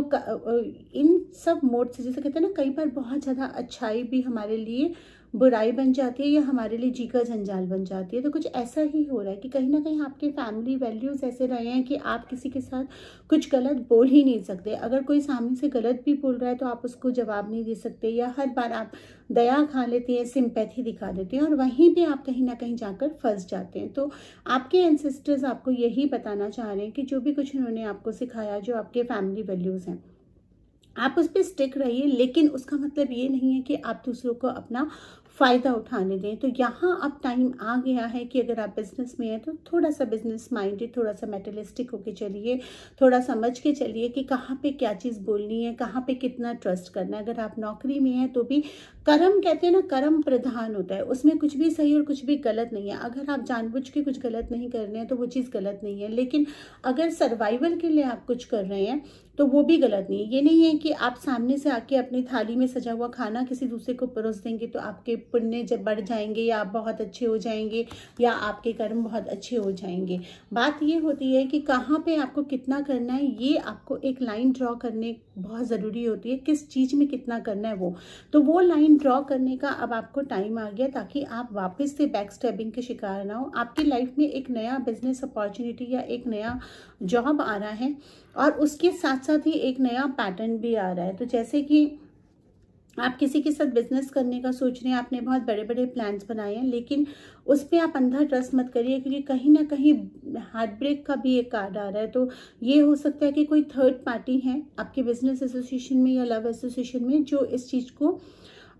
इन सब मोड से, जैसे कहते हैं ना, कई बार बहुत ज़्यादा अच्छाई भी हमारे लिए बुराई बन जाती है या हमारे लिए जी का जंजाल बन जाती है। तो कुछ ऐसा ही हो रहा है कि कहीं ना कहीं आपके फैमिली वैल्यूज़ ऐसे रहे हैं कि आप किसी के साथ कुछ गलत बोल ही नहीं सकते। अगर कोई सामने से गलत भी बोल रहा है तो आप उसको जवाब नहीं दे सकते, या हर बार आप दया खा लेते हैं, सिंपैथी दिखा देते हैं, और वहीं पे आप कहीं ना कहीं जाकर फंस जाते हैं। तो आपके एंसेस्टर्स आपको यही बताना चाह रहे हैं कि जो भी कुछ उन्होंने आपको सिखाया, जो आपके फैमिली वैल्यूज़ हैं, आप उस पर स्टिक रहिए, लेकिन उसका मतलब ये नहीं है कि आप दूसरों को अपना फ़ायदा उठाने दें। तो यहाँ अब टाइम आ गया है कि अगर आप बिज़नेस में हैं तो थोड़ा सा बिजनेस माइंडेड, थोड़ा सा मेटलिस्टिक होके चलिए, थोड़ा समझ के चलिए कि कहाँ पे क्या चीज़ बोलनी है, कहाँ पे कितना ट्रस्ट करना है। अगर आप नौकरी में हैं तो भी कर्म, कहते हैं ना, कर्म प्रधान होता है, उसमें कुछ भी सही और कुछ भी गलत नहीं है। अगर आप जानबूझ के कुछ गलत नहीं कर रहे हैं तो वो चीज़ गलत नहीं है, लेकिन अगर सर्वाइवल के लिए आप कुछ कर रहे हैं तो वो भी गलत नहीं है। ये नहीं है कि आप सामने से आके अपनी थाली में सजा हुआ खाना किसी दूसरे को परोस देंगे तो आपके पुण्य जब बढ़ जाएंगे या आप बहुत अच्छे हो जाएंगे या आपके कर्म बहुत अच्छे हो जाएंगे। बात ये होती है कि कहाँ पे आपको कितना करना है, ये आपको एक लाइन ड्रॉ करने बहुत ज़रूरी होती है, किस चीज़ में कितना करना है वो लाइन ड्रॉ करने का अब आपको टाइम आ गया, ताकि आप वापस से बैक स्टैबिंग के शिकार ना हो। आपकी लाइफ में एक नया बिजनेस अपॉर्चुनिटी या एक नया जॉब आ रहा है, और उसके साथ साथ ही एक नया पैटर्न भी आ रहा है। तो जैसे कि आप किसी के साथ बिजनेस करने का सोच रहे हैं, आपने बहुत बड़े बड़े प्लान्स बनाए हैं, लेकिन उस पर आप अंधा ट्रस्ट मत करिए, क्योंकि कहीं ना कहीं हार्ट ब्रेक का भी एक कार्ड आ रहा है। तो ये हो सकता है कि कोई थर्ड पार्टी है आपके बिजनेस एसोसिएशन में या लव एसोसिएशन में जो इस चीज़ को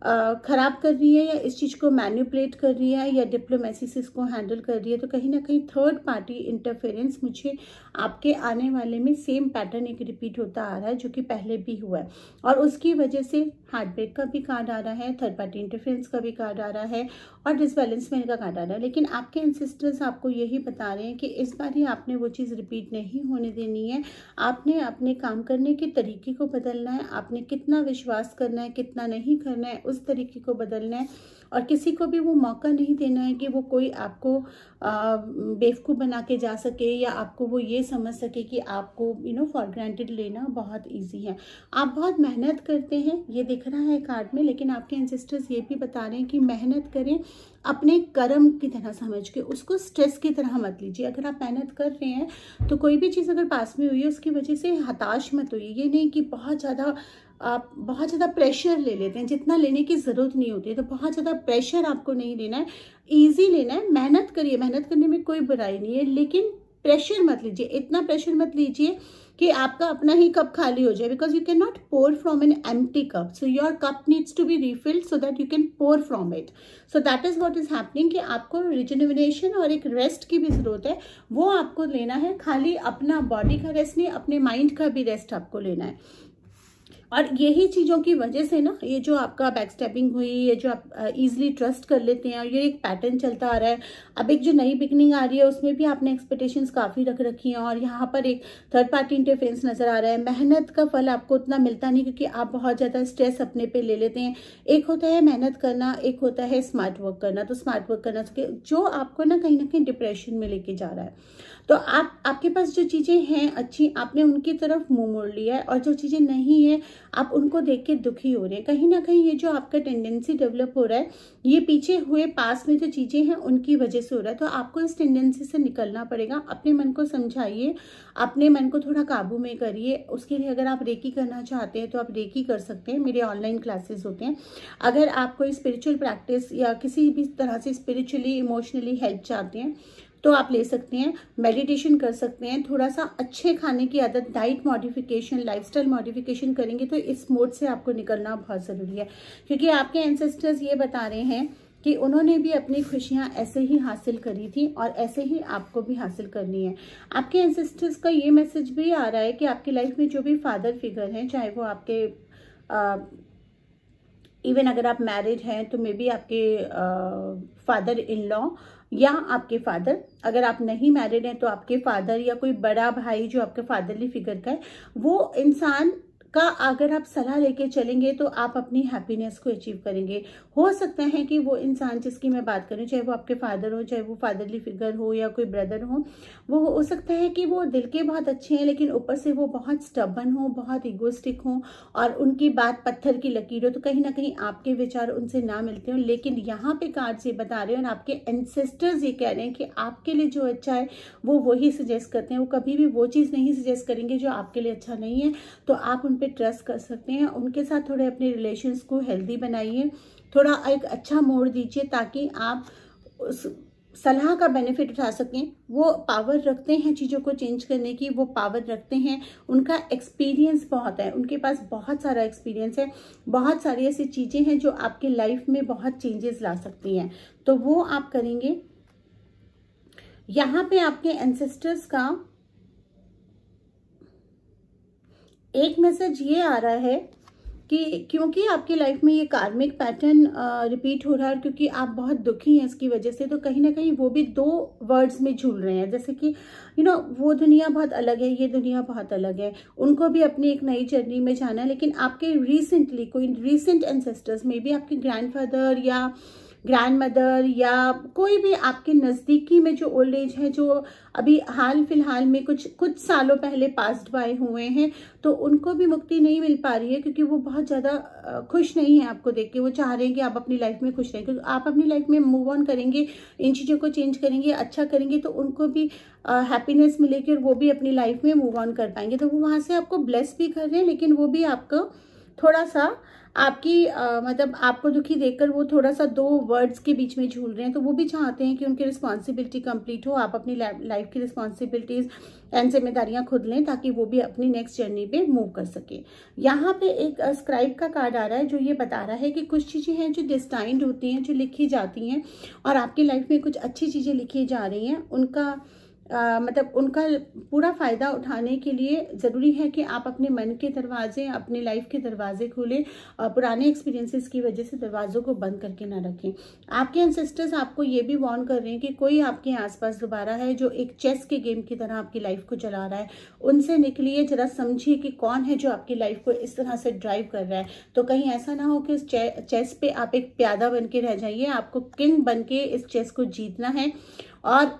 ख़राब कर रही है या इस चीज़ को मैनिपुलेट कर रही है या डिप्लोमेसी से इसको हैंडल कर रही है। तो कहीं ना कहीं थर्ड पार्टी इंटरफेरेंस मुझे आपके आने वाले में सेम पैटर्न एक रिपीट होता आ रहा है, जो कि पहले भी हुआ है, और उसकी वजह से हार्ट ब्रेक का भी कार्ड आ रहा है, थर्ड पार्टी इंटरफेरेंस का भी कार्ड आ रहा है, और डिसबैलेंसमेंट का कार्ड आ रहा है। लेकिन आपके एंसेस्टर्स आपको यही बता रहे हैं कि इस बार ही आपने वो चीज़ रिपीट नहीं होने देनी है। आपने अपने काम करने के तरीके को बदलना है, आपने कितना विश्वास करना है, कितना नहीं करना है, उस तरीके को बदलना है, और किसी को भी वो मौका नहीं देना है कि वो कोई आपको बेवकूफ़ बना के जा सके या आपको वो ये समझ सके कि आपको फॉर ग्रांटेड लेना बहुत इजी है। आप बहुत मेहनत करते हैं, ये दिख रहा है कार्ड में, लेकिन आपके एंसेस्टर्स ये भी बता रहे हैं कि मेहनत करें अपने कर्म की तरह समझ के, उसको स्ट्रेस की तरह मत लीजिए। अगर आप मेहनत कर रहे हैं तो कोई भी चीज़ अगर पास में हुई है उसकी वजह से हताश मत होइए। ये नहीं कि आप बहुत ज़्यादा प्रेशर ले लेते हैं, जितना लेने की ज़रूरत नहीं होती है। तो बहुत ज़्यादा प्रेशर आपको नहीं लेना है, ईजी लेना है। मेहनत करिए, मेहनत करने में कोई बुराई नहीं है, लेकिन प्रेशर मत लीजिए, इतना प्रेशर मत लीजिए कि आपका अपना ही कप खाली हो जाए, because you can not pour from an empty cup, so your cup needs to be refilled so that you can pour from it. So that is what is happening कि आपको रिजनरेशन और एक rest की भी जरूरत है, वो आपको लेना है। खाली अपना बॉडी का रेस्ट नहीं, अपने माइंड का भी रेस्ट आपको लेना है। और यही चीज़ों की वजह से ना ये जो आपका बैक स्टैपिंग हुई, ये जो आप इजीली ट्रस्ट कर लेते हैं और ये एक पैटर्न चलता आ रहा है। अब एक जो नई बिगनिंग आ रही है उसमें भी आपने एक्सपेक्टेशंस काफ़ी रख रखी हैं और यहाँ पर एक थर्ड पार्टी इंटरफेरेंस नज़र आ रहा है। मेहनत का फल आपको उतना मिलता नहीं क्योंकि आप बहुत ज़्यादा स्ट्रेस अपने पे ले लेते हैं। एक होता है मेहनत करना, एक होता है स्मार्ट वर्क करना। तो स्मार्ट वर्क करना जो आपको ना कहीं डिप्रेशन में लेके जा रहा है। तो आपके पास जो चीज़ें हैं अच्छी, आपने उनकी तरफ मुंह मोड़ लिया है और जो चीज़ें नहीं है आप उनको देख के दुखी हो रहे हैं। कहीं ना कहीं ये जो आपका टेंडेंसी डेवलप हो रहा है ये पीछे हुए पास में जो चीज़ें हैं उनकी वजह से हो रहा है। तो आपको इस टेंडेंसी से निकलना पड़ेगा। अपने मन को समझाइए, अपने मन को थोड़ा काबू में करिए। उसके लिए अगर आप रेकी करना चाहते हैं तो आप रेकी कर सकते हैं, मेरे ऑनलाइन क्लासेस होते हैं। अगर आप कोई स्पिरिचुअल प्रैक्टिस या किसी भी तरह से स्पिरिचुअली इमोशनली हेल्प चाहते हैं तो आप ले सकते हैं। मेडिटेशन कर सकते हैं। थोड़ा सा अच्छे खाने की आदत, डाइट मॉडिफिकेशन, लाइफस्टाइल मॉडिफिकेशन करेंगे तो इस मोड से आपको निकलना बहुत ज़रूरी है क्योंकि आपके एंसेस्टर्स ये बता रहे हैं कि उन्होंने भी अपनी खुशियाँ ऐसे ही हासिल करी थी और ऐसे ही आपको भी हासिल करनी है। आपके एंसेस्टर्स का ये मैसेज भी आ रहा है कि आपकी लाइफ में जो भी फादर फिगर हैं, चाहे वो आपके इवन अगर आप मैरिड हैं तो मे बी आपके फादर इन लॉ या आपके फादर, अगर आप नहीं मैरिड हैं तो आपके फादर या कोई बड़ा भाई जो आपके फादरली फिगर का है, वो इंसान का अगर आप सलाह लेके चलेंगे तो आप अपनी हैप्पीनेस को अचीव करेंगे। हो सकता है कि वो इंसान जिसकी मैं बात करूं, चाहे वो आपके फादर हो, चाहे वो फादरली फिगर हो या कोई ब्रदर हो, वो हो सकता है कि वो दिल के बहुत अच्छे हैं लेकिन ऊपर से वो बहुत स्टबन हो, बहुत इगोस्टिक हो और उनकी बात पत्थर की लकीर हो। तो कहीं ना कहीं आपके विचार उनसे ना मिलते हो। लेकिन यहाँ पे कार्ड्स ये बता रहे हैं और आपके एंसेस्टर्स ये कह रहे हैं कि आपके लिए जो अच्छा है वो वही सजेस्ट करते हैं। वो कभी भी वो चीज़ नहीं सजेस्ट करेंगे जो आपके लिए अच्छा नहीं है। तो आप उन पे ट्रस्ट कर सकते हैं। उनके साथ थोड़े अपने रिलेशंस को हेल्दी बनाइए, थोड़ा एक अच्छा मोड़ दीजिए ताकि आप उस सलाह का बेनिफिट उठा सकें। वो पावर रखते हैं चीज़ों को चेंज करने की, वो पावर रखते हैं, उनका एक्सपीरियंस बहुत है, उनके पास बहुत सारा एक्सपीरियंस है। बहुत सारी ऐसी चीज़ें हैं जो आपके लाइफ में बहुत चेंजेस ला सकती हैं, तो वो आप करेंगे। यहाँ पे आपके एंसेस्टर्स का एक मैसेज ये आ रहा है कि क्योंकि आपकी लाइफ में ये कार्मिक पैटर्न रिपीट हो रहा है, क्योंकि आप बहुत दुखी हैं इसकी वजह से, तो कहीं ना कहीं वो भी दो वर्ड्स में झूल रहे हैं। जैसे कि वो दुनिया बहुत अलग है, ये दुनिया बहुत अलग है, उनको भी अपनी एक नई जर्नी में जाना है। लेकिन आपके रिसेंटली कोई रिसेंट एंसेस्टर्स में भी आपके ग्रैंडफादर या ग्रैंड मदर या कोई भी आपके नज़दीकी में जो ओल्ड एज है, जो अभी हाल फिलहाल में कुछ सालों पहले पास्ड बाय हुए हैं, तो उनको भी मुक्ति नहीं मिल पा रही है क्योंकि वो बहुत ज़्यादा खुश नहीं है आपको देख के। वो चाह रहे हैं कि आप अपनी लाइफ में खुश रहें, क्योंकि आप अपनी लाइफ में मूव ऑन करेंगे, इन चीज़ों को चेंज करेंगे, अच्छा करेंगे, तो उनको भी हैप्पीनेस मिलेगी और वो भी अपनी लाइफ में मूव ऑन कर पाएंगे। तो वो वहाँ से आपको ब्लेस भी कर रहे हैं, लेकिन वो भी आपको थोड़ा सा आपकी मतलब आपको दुखी देखकर वो थोड़ा सा दो वर्ड्स के बीच में झूल रहे हैं। तो वो भी चाहते हैं कि उनकी रिस्पॉन्सिबिलिटी कंप्लीट हो, आप अपनी लाइफ की रिस्पॉन्सिबिलिटीज एंड जिम्मेदारियां खुद लें ताकि वो भी अपनी नेक्स्ट जर्नी पे मूव कर सके। यहाँ पे एक स्क्राइब का कार्ड आ रहा है जो ये बता रहा है कि कुछ चीज़ें हैं जो डिस्टाइंड होती हैं, जो लिखी जाती हैं, और आपकी लाइफ में कुछ अच्छी चीज़ें लिखी जा रही हैं। उनका मतलब उनका पूरा फ़ायदा उठाने के लिए ज़रूरी है कि आप अपने मन के दरवाजे, अपने लाइफ के दरवाजे खोलें। पुराने एक्सपीरियंसेस की वजह से दरवाज़ों को बंद करके ना रखें। आपके एंसेस्टर्स आपको ये भी वार्न कर रहे हैं कि कोई आपके आसपास दोबारा है जो एक चेस के गेम की तरह आपकी लाइफ को चला रहा है। उनसे निकलिए, जरा समझिए कि कौन है जो आपकी लाइफ को इस तरह से ड्राइव कर रहा है। तो कहीं ऐसा ना हो कि इस चेस पे आप एक प्यादा बन के रह जाइए। आपको किंग बन के इस चेस को जीतना है। और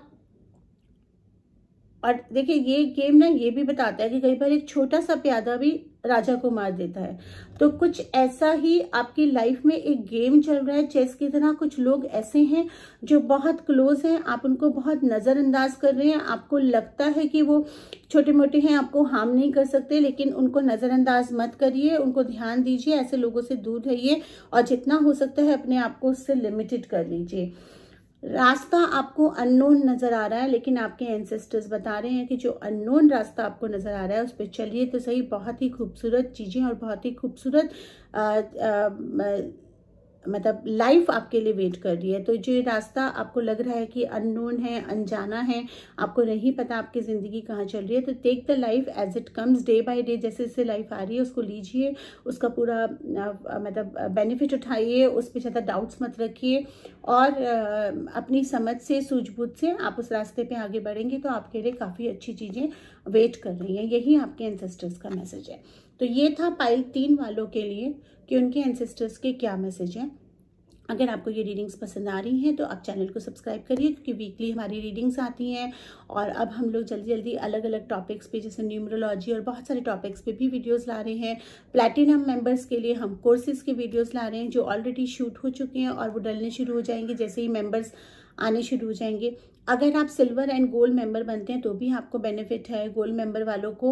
देखिए, ये गेम ना ये भी बताता है कि कई बार एक छोटा सा प्यादा भी राजा को मार देता है। तो कुछ ऐसा ही आपकी लाइफ में एक गेम चल रहा है चेस की तरह। कुछ लोग ऐसे हैं जो बहुत क्लोज हैं, आप उनको बहुत नज़रअंदाज कर रहे हैं। आपको लगता है कि वो छोटे मोटे हैं, आपको हार्म नहीं कर सकते, लेकिन उनको नज़रअंदाज मत करिए, उनको ध्यान दीजिए, ऐसे लोगों से दूर रहिए और जितना हो सकता है अपने आप को उससे लिमिटेड कर लीजिए। रास्ता आपको अननोन नज़र आ रहा है, लेकिन आपके एंसेस्टर्स बता रहे हैं कि जो अननोन रास्ता आपको नज़र आ रहा है उस पर चलिए तो सही। बहुत ही खूबसूरत चीज़ें और बहुत ही खूबसूरत मतलब लाइफ आपके लिए वेट कर रही है। तो जो रास्ता आपको लग रहा है कि अननोन है, अनजाना है, आपको नहीं पता आपकी ज़िंदगी कहाँ चल रही है, तो take the life as it comes, day by day जैसे जैसे लाइफ आ रही है उसको लीजिए, उसका पूरा मतलब बेनिफिट उठाइए, उस पर ज़्यादा डाउट्स मत रखिए और अपनी समझ से, सूझबूझ से आप उस रास्ते पे आगे बढ़ेंगे तो आपके लिए काफ़ी अच्छी चीज़ें वेट कर रही हैं। यही आपके एंसेस्टर्स का मैसेज है। तो ये था पाइल 3 वालों के लिए कि उनके एंसेस्टर्स के क्या मैसेज हैं। अगर आपको ये रीडिंग्स पसंद आ रही हैं तो आप चैनल को सब्सक्राइब करिए, क्योंकि वीकली हमारी रीडिंग्स आती हैं और अब हम लोग जल्दी जल्दी अलग अलग टॉपिक्स पे, जैसे न्यूमरोलॉजी और बहुत सारे टॉपिक्स पे भी वीडियोस ला रहे हैं। प्लैटिनम मेंबर्स के लिए हम कोर्सेज के वीडियोस ला रहे हैं जो ऑलरेडी शूट हो चुके हैं और वो डलने शुरू हो जाएंगे जैसे ही मेंबर्स आने शुरू हो जाएंगे। अगर आप सिल्वर एंड गोल्ड मेंबर बनते हैं तो भी आपको बेनिफिट है। गोल्ड मेंबर वालों को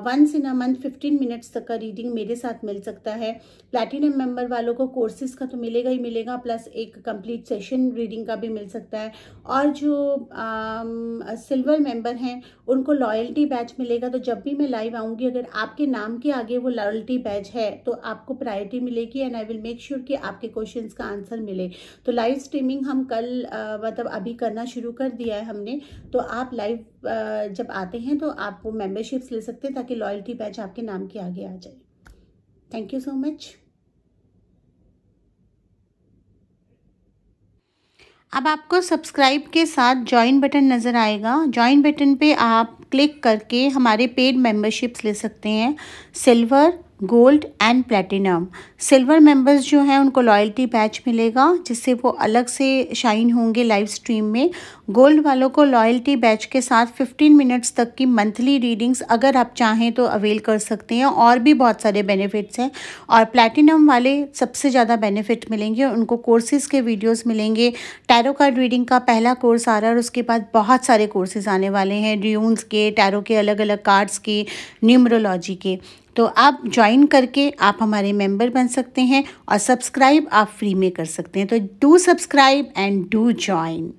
once in a month 15 minutes तक का रीडिंग मेरे साथ मिल सकता है। प्लैटिनम मेंबर वालों को कोर्सेज का तो मिलेगा ही मिलेगा, प्लस एक कंप्लीट सेशन रीडिंग का भी मिल सकता है। और जो सिल्वर मेंबर हैं उनको लॉयल्टी बैच मिलेगा। तो जब भी मैं लाइव आऊँगी, अगर आपके नाम के आगे वो लॉयल्टी बैच है तो आपको प्रायोरिटी मिलेगी and I will make sure कि आपके क्वेश्चंस का आंसर मिले। तो लाइव स्ट्रीमिंग हम कल मतलब अभी करना शुरू कर दिया है हमने। तो आप लाइव जब आते हैं तो आप वो मेंबरशिप्स ले सकते हैं ताकि लॉयल्टी बैच आपके नाम के आगे आ जाए। Thank you so much. अब आपको सब्सक्राइब के साथ जॉइन बटन नज़र आएगा। जॉइन बटन पे आप क्लिक करके हमारे पेड मेंबरशिप्स ले सकते हैं, silver, gold and platinum. Silver members जो हैं उनको लॉयल्टी बैच मिलेगा जिससे वो अलग से शाइन होंगे लाइव स्ट्रीम में। गोल्ड वालों को लॉयल्टी बैच के साथ 15 मिनट्स तक की मंथली रीडिंग्स अगर आप चाहें तो अवेल कर सकते हैं, और भी बहुत सारे बेनिफिट्स हैं। और प्लैटिनम वाले सबसे ज़्यादा बेनिफिट मिलेंगे, उनको कोर्सेज़ के वीडियोस मिलेंगे। टैरो कार्ड रीडिंग का पहला कोर्स आ रहा है और उसके बाद बहुत सारे कोर्सेज आने वाले हैं, ड्यून्स के, टैरो के अलग अलग कार्ड्स के, न्यूमरोलॉजी के। तो आप ज्वाइन करके आप हमारे मेंबर बन सकते हैं और सब्सक्राइब आप फ्री में कर सकते हैं। तो do subscribe and do join.